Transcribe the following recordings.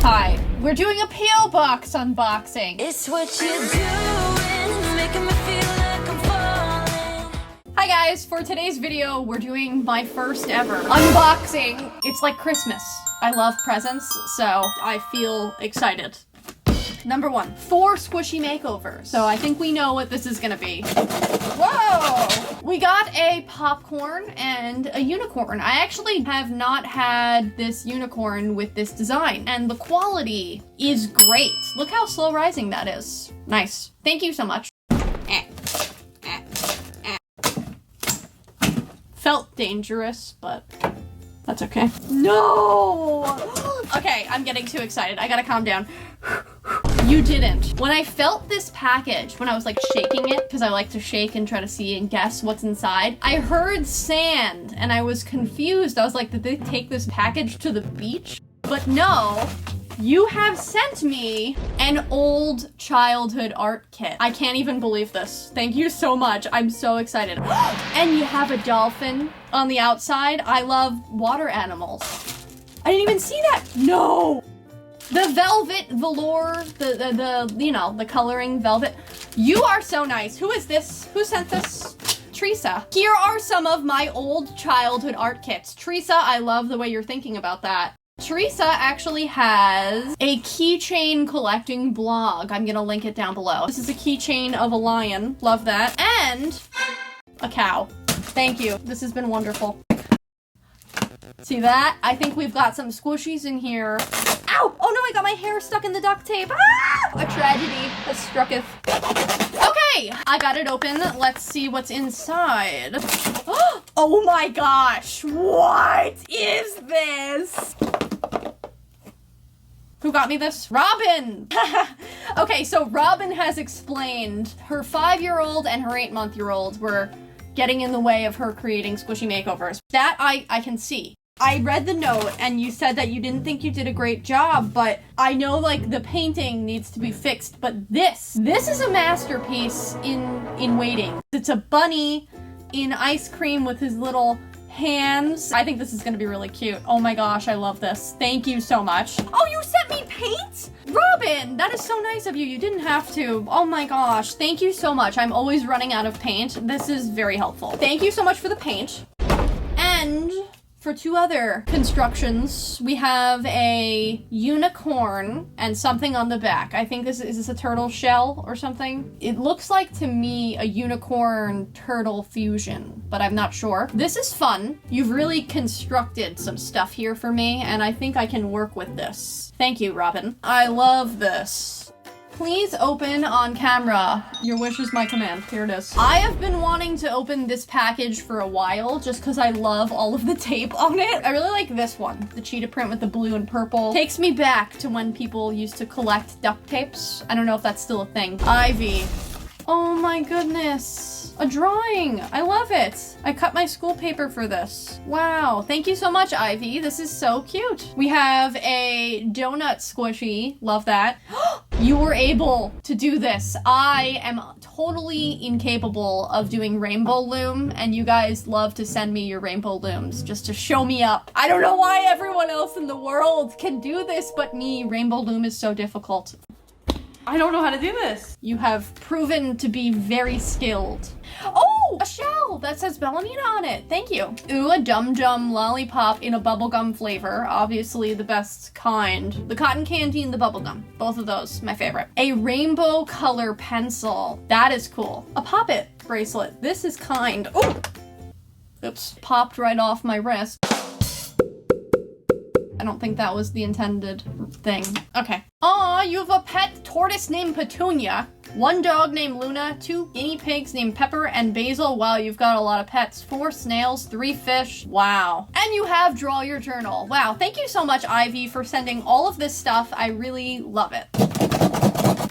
Hi, we're doing a P.O. box unboxing. It's what you're doing, making me feel like I'm falling. Hi guys, for today's video, we're doing my first ever unboxing. It's like Christmas. I love presents, so I feel excited. Number 1, 4 squishy makeovers. So I think we know what this is gonna be. Whoa! We got a popcorn and a unicorn. I actually have not had this unicorn with this design, and the quality is great. Look how slow rising that is. Nice. Thank you so much. Felt dangerous, but that's okay. No! Okay, I'm getting too excited. I gotta calm down. You didn't. When I felt this package, when I was like shaking it, because I like to shake and try to see and guess what's inside, I heard sand and I was confused. I was like, did they take this package to the beach? But no, you have sent me an old childhood art kit. I can't even believe this. Thank you so much. I'm so excited. And you have a dolphin on the outside. I love water animals. I didn't even see that. No. The velvet velour, the coloring velvet. You are so nice. Who is this? Who sent this? Teresa. Here are some of my old childhood art kits. Teresa, I love the way you're thinking about that. Teresa actually has a keychain collecting blog. I'm gonna link it down below. This is a keychain of a lion. Love that. And a cow. Thank you. This has been wonderful. See that? I think we've got some squishies in here. Ow! Oh no, I got my hair stuck in the duct tape. Ah! A tragedy has strucketh. Okay, I got it open. Let's see what's inside. Oh my gosh, what is this? Who got me this? Robin! Okay, so Robin has explained her 5-year-old and her 8-month-year-old were getting in the way of her creating squishy makeovers. That I can see. I read the note and you said that you didn't think you did a great job, but I know like the painting needs to be fixed, but this is a masterpiece in waiting. It's a bunny in ice cream with his little hands. I think this is gonna be really cute. Oh my gosh, I love this. Thank you so much. Oh, you sent me paint? Robin, that is so nice of you. You didn't have to. Oh my gosh, thank you so much. I'm always running out of paint. This is very helpful. Thank you so much for the paint. And for 2 other constructions, we have a unicorn and something on the back. I think is this a turtle shell or something? It looks like to me a unicorn turtle fusion, but I'm not sure. This is fun. You've really constructed some stuff here for me, and I think I can work with this. Thank you, Robin. I love this. Please open on camera. Your wish is my command. Here it is. I have been wanting to open this package for a while just because I love all of the tape on it. I really like this one. The cheetah print with the blue and purple. Takes me back to when people used to collect duct tapes. I don't know if that's still a thing. Ivy. Oh my goodness. A drawing. I love it. I cut my school paper for this. Wow. Thank you so much, Ivy. This is so cute. We have a donut squishy. Love that. You were able to do this. I am totally incapable of doing rainbow loom, and you guys love to send me your rainbow looms just to show me up. I don't know why everyone else in the world can do this, but me. Rainbow loom is so difficult. I don't know how to do this. You have proven to be very skilled. Oh, a shell that says Bellamena on it. Thank you. Ooh, a Dum Dum lollipop in a bubblegum flavor. Obviously the best kind. The cotton candy and the bubblegum. Both of those, my favorite. A rainbow color pencil. That is cool. A Pop-It bracelet. This is kind. Oh, oops. Popped right off my wrist. I don't think that was the intended thing. Okay. Aw, you have a pet tortoise named Petunia, 1 dog named Luna, 2 guinea pigs named Pepper and Basil. Wow, you've got a lot of pets. 4 snails, 3 fish. Wow. And you have Draw Your Journal. Wow, thank you so much, Ivy, for sending all of this stuff. I really love it.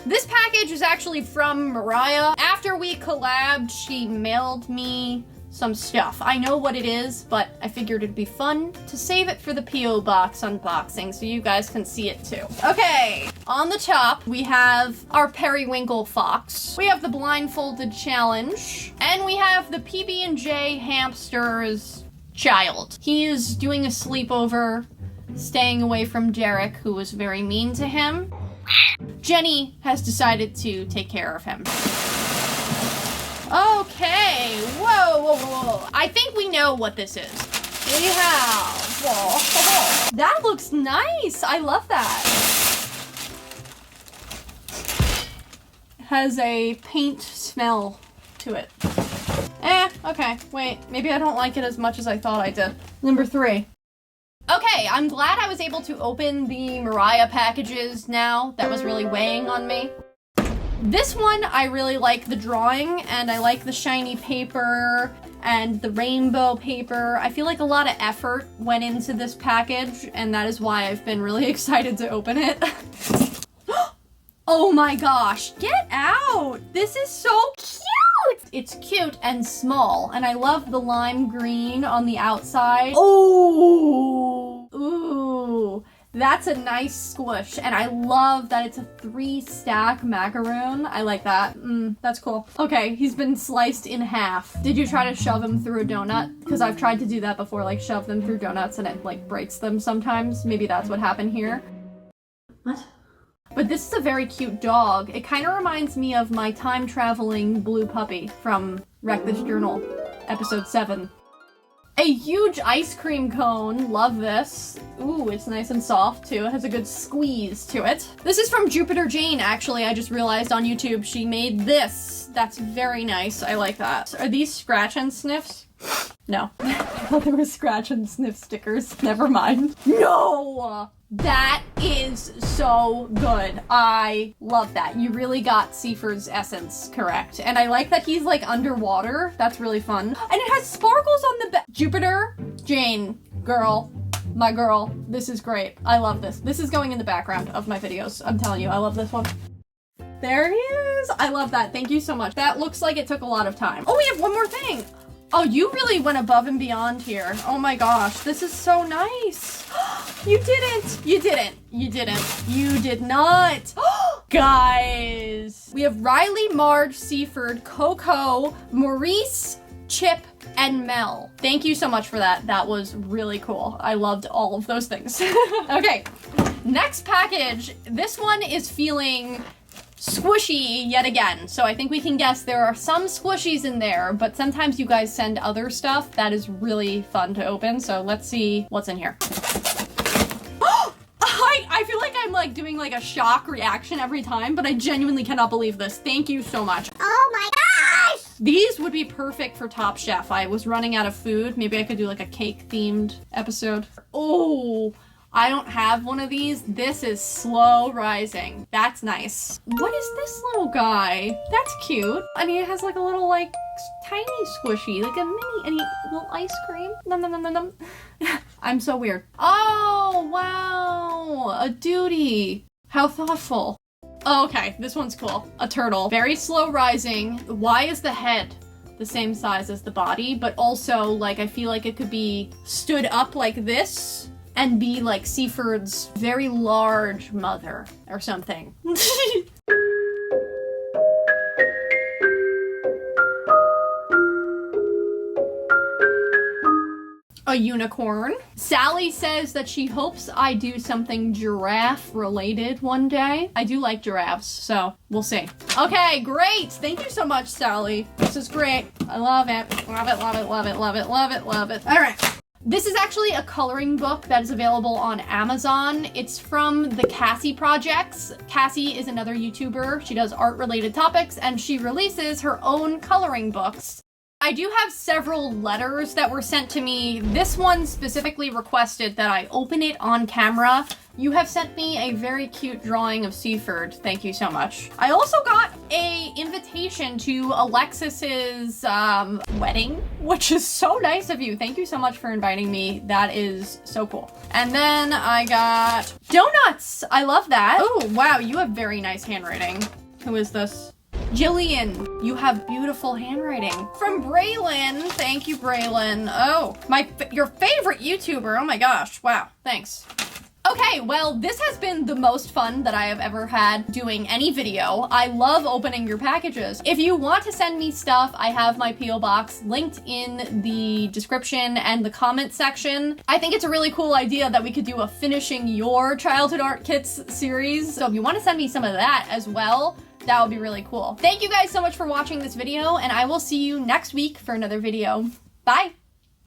This package is actually from Mariah. After we collabed, she mailed me some stuff. I know what it is, but I figured it'd be fun to save it for the P.O. box unboxing so you guys can see it too. Okay, on the top, we have our Periwinkle Fox. We have the Blindfolded Challenge, and we have the PB&J Hamster's Child. He is doing a sleepover staying away from Jarek, who was very mean to him. Jenny has decided to take care of him. Okay, whoa. I think we know what this is. We have, whoa. That looks nice. I love that. Has a paint smell to it. Okay, wait. Maybe I don't like it as much as I thought I did. Number 3. Okay, I'm glad I was able to open the Mariah packages now. That was really weighing on me. This one, I really like the drawing, and I like the shiny paper and the rainbow paper. I feel like a lot of effort went into this package, and that is why I've been really excited to open it. Oh my gosh, get out! This is so cute! It's cute and small, and I love the lime green on the outside. Oh! Ooh, that's a nice squish, and I love that it's a 3-stack macaroon. I like that. That's cool. Okay, he's been sliced in half. Did you try to shove him through a donut? Because I've tried to do that before, like shove them through donuts and it like breaks them sometimes. Maybe that's what happened here. What? But this is a very cute dog. It kind of reminds me of my time-traveling blue puppy from Wreck This Journal, episode 7. A huge ice cream cone. Love this. Ooh, it's nice and soft, too. It has a good squeeze to it. This is from Jupiter Jane, actually. I just realized on YouTube she made this. That's very nice. I like that. Are these scratch and sniffs? No. I thought they were scratch and sniff stickers. Never mind. No! That is so good. I love that. You really got Seifert's essence correct. And I like that he's like underwater. That's really fun. And it has sparkles on the back. Jupiter, Jane, girl, my girl. This is great. I love this. This is going in the background of my videos. I'm telling you, I love this one. There he is. I love that. Thank you so much. That looks like it took a lot of time. Oh, we have one more thing. Oh, you really went above and beyond here. Oh my gosh, this is so nice. You didn't. You didn't. You didn't. You did not. Guys, we have Riley, Marge, Seifert, Coco, Maurice, Chip, and Mel. Thank you so much for that. That was really cool. I loved all of those things. Okay, next package. This one is feeling squishy yet again. So I think we can guess there are some squishies in there, but sometimes you guys send other stuff that is really fun to open. So let's see what's in here. I feel like I'm like doing like a shock reaction every time, but I genuinely cannot believe this. Thank you so much. Oh my gosh! These would be perfect for Top Chef. I was running out of food. Maybe I could do like a cake themed episode. Oh, I don't have one of these. This is slow rising. That's nice. What is this little guy? That's cute. And he has like a little like tiny squishy, like a mini, and little ice cream. Nom nom nom nom nom. I'm so weird. Oh, wow. A duty. How thoughtful. Oh, okay, this one's cool. A turtle. Very slow rising. Why is the head the same size as the body? But also, like, I feel like it could be stood up like this and be like Seifert's very large mother or something. A unicorn. Sally says that she hopes I do something giraffe related one day. I do like giraffes, so we'll see. Okay, great. Thank you so much, Sally. This is great. I love it. Love it, love it, love it, love it, love it, love it. All right. This is actually a coloring book that is available on Amazon. It's from the Cassie Projects. Cassie is another YouTuber. She does art-related topics, and she releases her own coloring books. I do have several letters that were sent to me. This one specifically requested that I open it on camera. You have sent me a very cute drawing of Seifert. Thank you so much. I also got a invitation to Alexis's wedding, which is so nice of you. Thank you so much for inviting me. That is so cool. And then I got donuts. I love that. Oh, wow. You have very nice handwriting. Who is this? Jillian, you have beautiful handwriting. From Braylon. Thank you, Braylon. Oh, your favorite YouTuber. Oh my gosh. Wow. Thanks. Okay, well, this has been the most fun that I have ever had doing any video. I love opening your packages. If you want to send me stuff, I have my P.O. box linked in the description and the comment section. I think it's a really cool idea that we could do a finishing your childhood art kits series. So if you want to send me some of that as well, that would be really cool. Thank you guys so much for watching this video, and I will see you next week for another video. Bye!